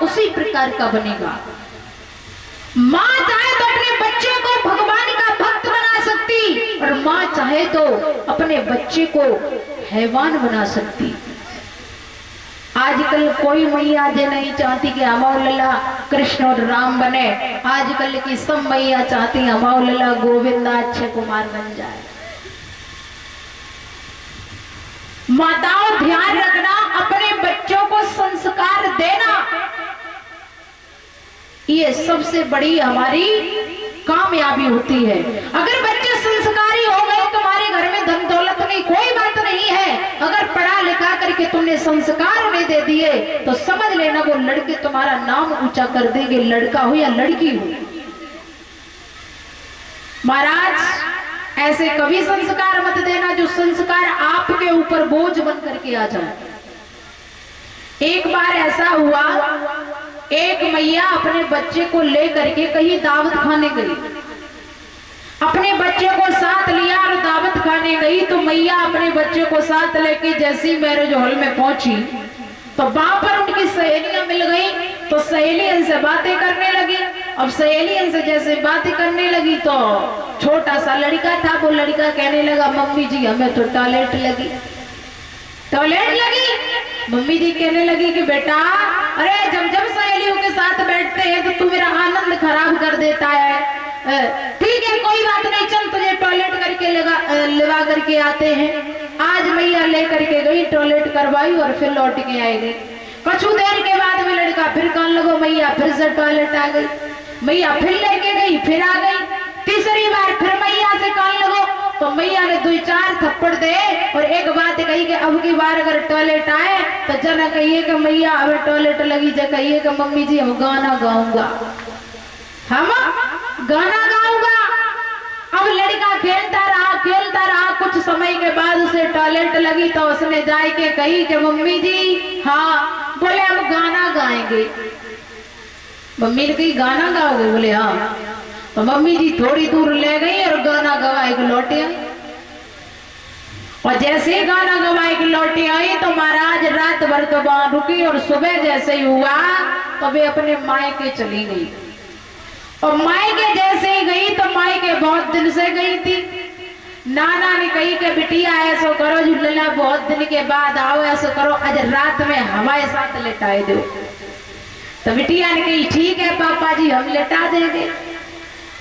उसी प्रकार का बनेगा। माँ चाहे तो अपने बच्चे को भगवान का भक्त बना सकती और माँ चाहे तो अपने बच्चे को हैवान बना सकती। आजकल कोई मैया जे नहीं चाहती कि हमारा लला कृष्ण और राम बने। आजकल की सब मैया चाहती हमारा लला गोविंदा अक्षय कुमार बन जाए। माताओं ध्यान रखना, अपने बच्चों को संस्कार देना, ये सबसे बड़ी हमारी कामयाबी होती है। अगर बच्चे संस्कारी हो गए, तुम्हारे घर में धन दौलत नहीं, कोई बात नहीं है। अगर पढ़ा लिखा करके तुमने संस्कार नहीं दे दिए तो समझ लेना वो लड़के तुम्हारा नाम ऊंचा कर देंगे, लड़का हो या लड़की हो। महाराज ऐसे कभी संस्कार मत देना जो संस्कार आपके ऊपर बोझ बन करके आ जाए। एक बार ऐसा हुआ, एक मैया अपने बच्चे को लेकर के कहीं दावत खाने गई। अपने बच्चे को साथ लिया और दावत खाने गई तो मैया अपने बच्चे को साथ लेके जैसी मैरिज हॉल में पहुंची तो वहां पर उनकी सहेलियां मिल गई। तो सहेलियन से बातें करने लगी। अब सहेलियन से जैसे बातें करने लगी तो छोटा सा लड़का था, वो लड़का कहने लगा मम्मी जी हमें तो टॉयलेट लगी। मम्मी जी कहने लगी कि बेटा अरे जब जब सहेलियों के साथ बैठते हैं तो तू मेरा आनंद खराब कर देता है। ठीक है कोई बात नहीं, चल तुझे टॉयलेट करके लगा करके आते हैं। आज मैया लेकर के गई, टॉयलेट करवाई और फिर लौट के आई गई। कुछ देर के बाद में लड़का फिर कहने लगो मैया फिर से टॉयलेट आ गई। मैया फिर लेके गई, फिर आ गई। तीसरी बार फिर मैया से कहने लगो तो मैया ने 2-4 थप्पड़ दे और एक बात कही कि अब की बार अगर टॉयलेट आए तो जना कहिए कि मैया अब टॉयलेट लगी, जा कहिए कि मम्मी जी हम गाना गाऊंगा, हम गाना गाऊंगा। अब लड़का खेलता रहा। कुछ समय के बाद उसे टॉयलेट लगी तो उसने जाए के कही कि मम्मी जी हाँ। बोले हम गाना गाएंगे। मम्मी ने कही गाना गाओगे? बोले हाँ। तो मम्मी जी थोड़ी दूर ले गई और गाना गवाए के लौटे आई। और जैसे ही गाना गवाए के लौटे आई तो महाराज रात भर तो वहां रुकी और सुबह जैसे ही हुआ तो वे अपने मायके चली गई। और मायके जैसे ही गई तो मायके बहुत दिन से गई थी। नाना ने कही कि बिटिया ऐसा करो झूलना बहुत दिन के बाद आओ, ऐसा करो आज रात में हमारे साथ लेटाए दो। तो बिटिया ने कही ठीक है पापा जी हम लेटा देंगे।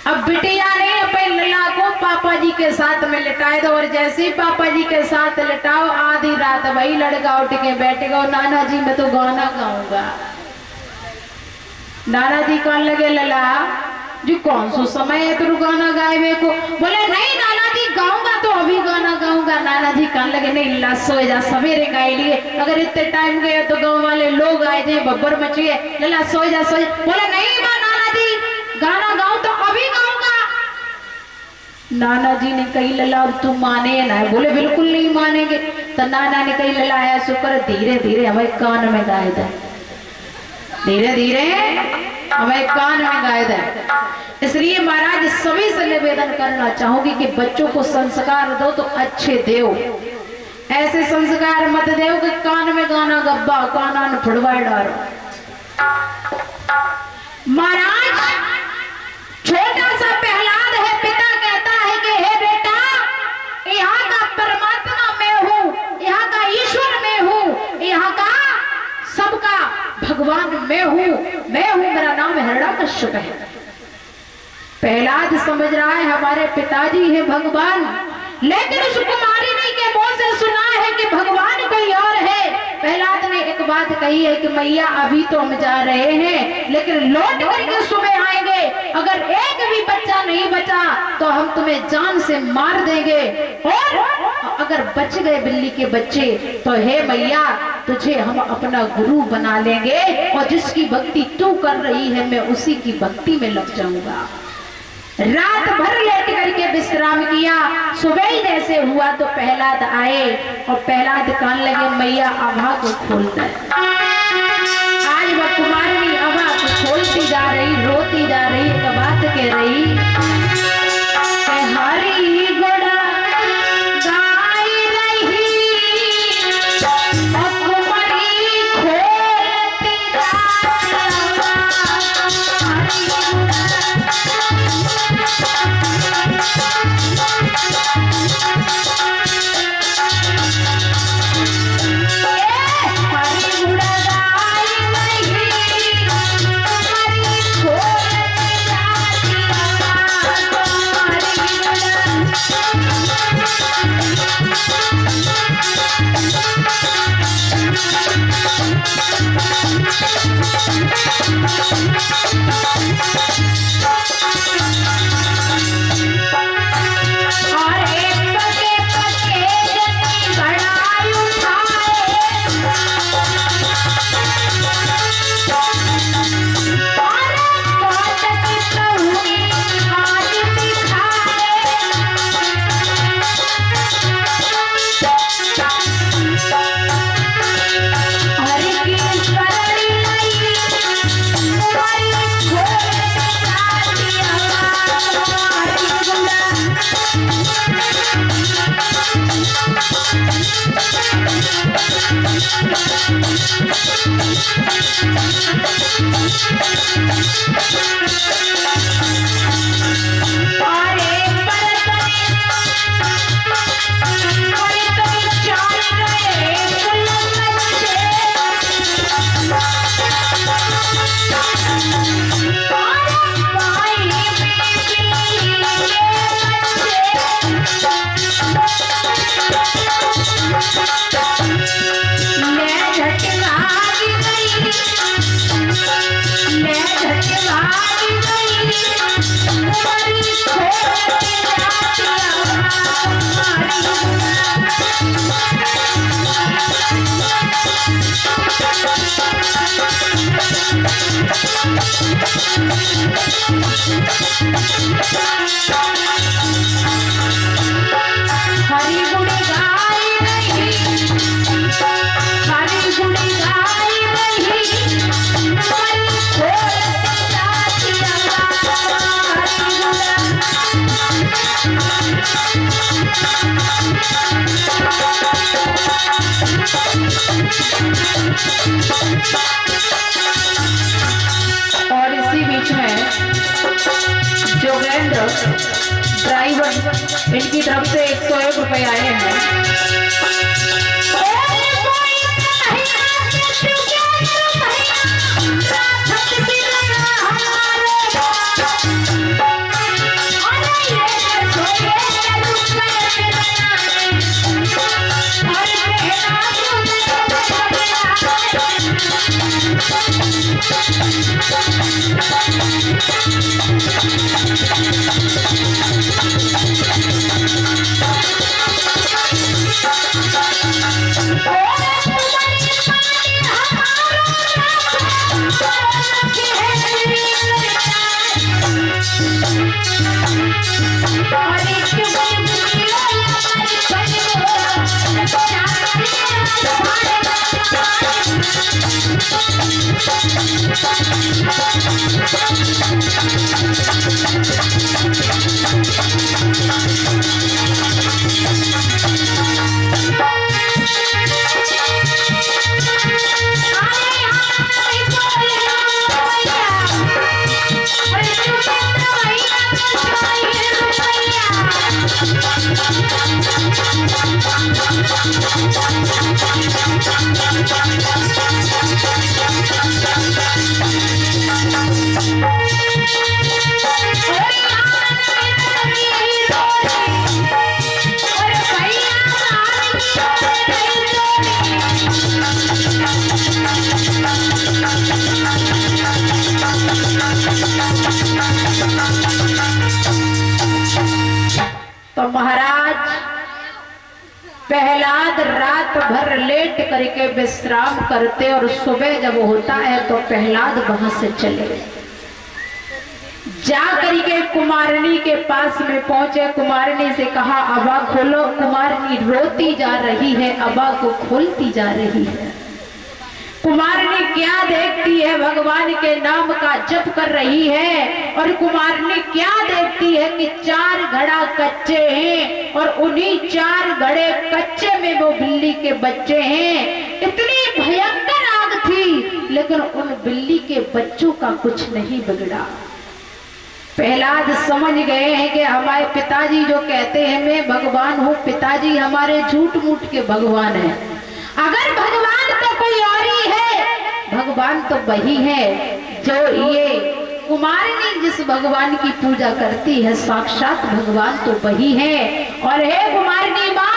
अब बिटिया ने अपने लला को पापा जी के साथ में लिटाए दो और जैसे ही पापा जी के साथ लिटाओ आधी रात वही लड़का उठ के बैठेगा नाना जी मैं तो गाना गाऊंगा। नाना जी कहने लगे लला जी कौन सा समय है तू गाना गाए मेरे को? बोले नहीं नाना जी गाऊंगा तो अभी गाना गाऊंगा। नाना जी कहने लगे नहीं लला सो जा, सवेरे गाए लिए, अगर इतने टाइम गए तो गाँव वाले लोग आए थे बब्बर मचिए, लला सो जा। बोले नहीं माँ नाना जी गाना गाऊं तो अभी गाऊंगा। नाना जी ने कही लला अब तुम माने ना? बोले बिल्कुल नहीं मानेंगे। तो नाना ने कही लला ऐसा कर धीरे धीरे हमें कान में गाए दे, धीरे धीरे हमें कान में गाए दे। इसलिए महाराज सभी से निवेदन करना चाहूंगी कि बच्चों को संस्कार दो तो अच्छे दो। ऐसे संस्कार मत दो कि कान में गाना गब्बा काना न फुड़वाए डारो। महाराज छोटा सा प्रहलाद है, पिता कहता है कि हे बेटा यहाँ का परमात्मा मैं हूँ, यहाँ का ईश्वर मैं हूँ, यहाँ का सबका भगवान मैं हूँ, मेरा नाम हिरण्यकश्यप है। प्रहलाद समझ रहा है हमारे पिताजी है भगवान, लेकिन उस कुमारी ने के मुंह से सुना है कि भगवान कोई और है। प्रहलाद ने एक बात कही है कि मैया अभी तो हम जा रहे हैं लेकिन लौट करके सुबह आएंगे, अगर एक भी बच्चा नहीं बचा तो हम तुम्हें जान से मार देंगे, और अगर बच गए बिल्ली के बच्चे तो हे मैया तुझे हम अपना गुरु बना लेंगे और जिसकी भक्ति तू कर रही है मैं उसी की भक्ति में लग जाऊंगा। रात भर लेट करके विश्राम किया। सुबह ही जैसे हुआ तो प्रहलाद आए और प्रहलाद कहने लगे मैया आभा को खोल दे। आज वह कुमारी आभा को खोलती जा रही, रोती जा रही, एक बात कह रही हरी गोड़ा गाई रही और कुमारी खोलती जा और इसी बीच में जोगेंद्र ड्राइवर इनकी तरफ से 101 रुपए आए हैं। तो महाराज प्रहलाद रात भर लेट करके विश्राम करते और सुबह जब होता है तो प्रहलाद वहां से चले जा करके कुमारनी के पास में पहुंचे। कुमारनी से कहा अबा खोलो। कुमारनी रोती जा रही है, अबा को खोलती जा रही है। कुमारनी क्या देखती है? भगवान के नाम का जप कर रही है। और कुमारनी क्या देखती है कि 4 घड़ा कच्चे हैं और उन्हीं 4 घड़े कच्चे में वो बिल्ली के बच्चे हैं। इतनी भयंकर आग थी लेकिन उन बिल्ली के बच्चों का कुछ नहीं बिगड़ा। प्रहलाद समझ गए हैं कि हमारे पिताजी जो कहते हैं मैं भगवान हूँ, पिताजी हमारे झूठ मूठ के भगवान है। अगर भगवान तो कोई और ही है, भगवान तो वही है जो ये कुमारनी जिस भगवान की पूजा करती है, साक्षात भगवान तो वही है। और हे कुमारनी माँ,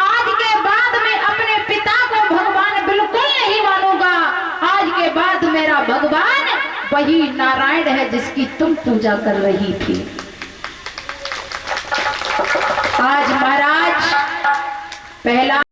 आज के बाद मैं अपने पिता को भगवान बिल्कुल नहीं मानूंगा। आज के बाद मेरा भगवान वही नारायण है जिसकी तुम पूजा कर रही थी। आज महाराज पहला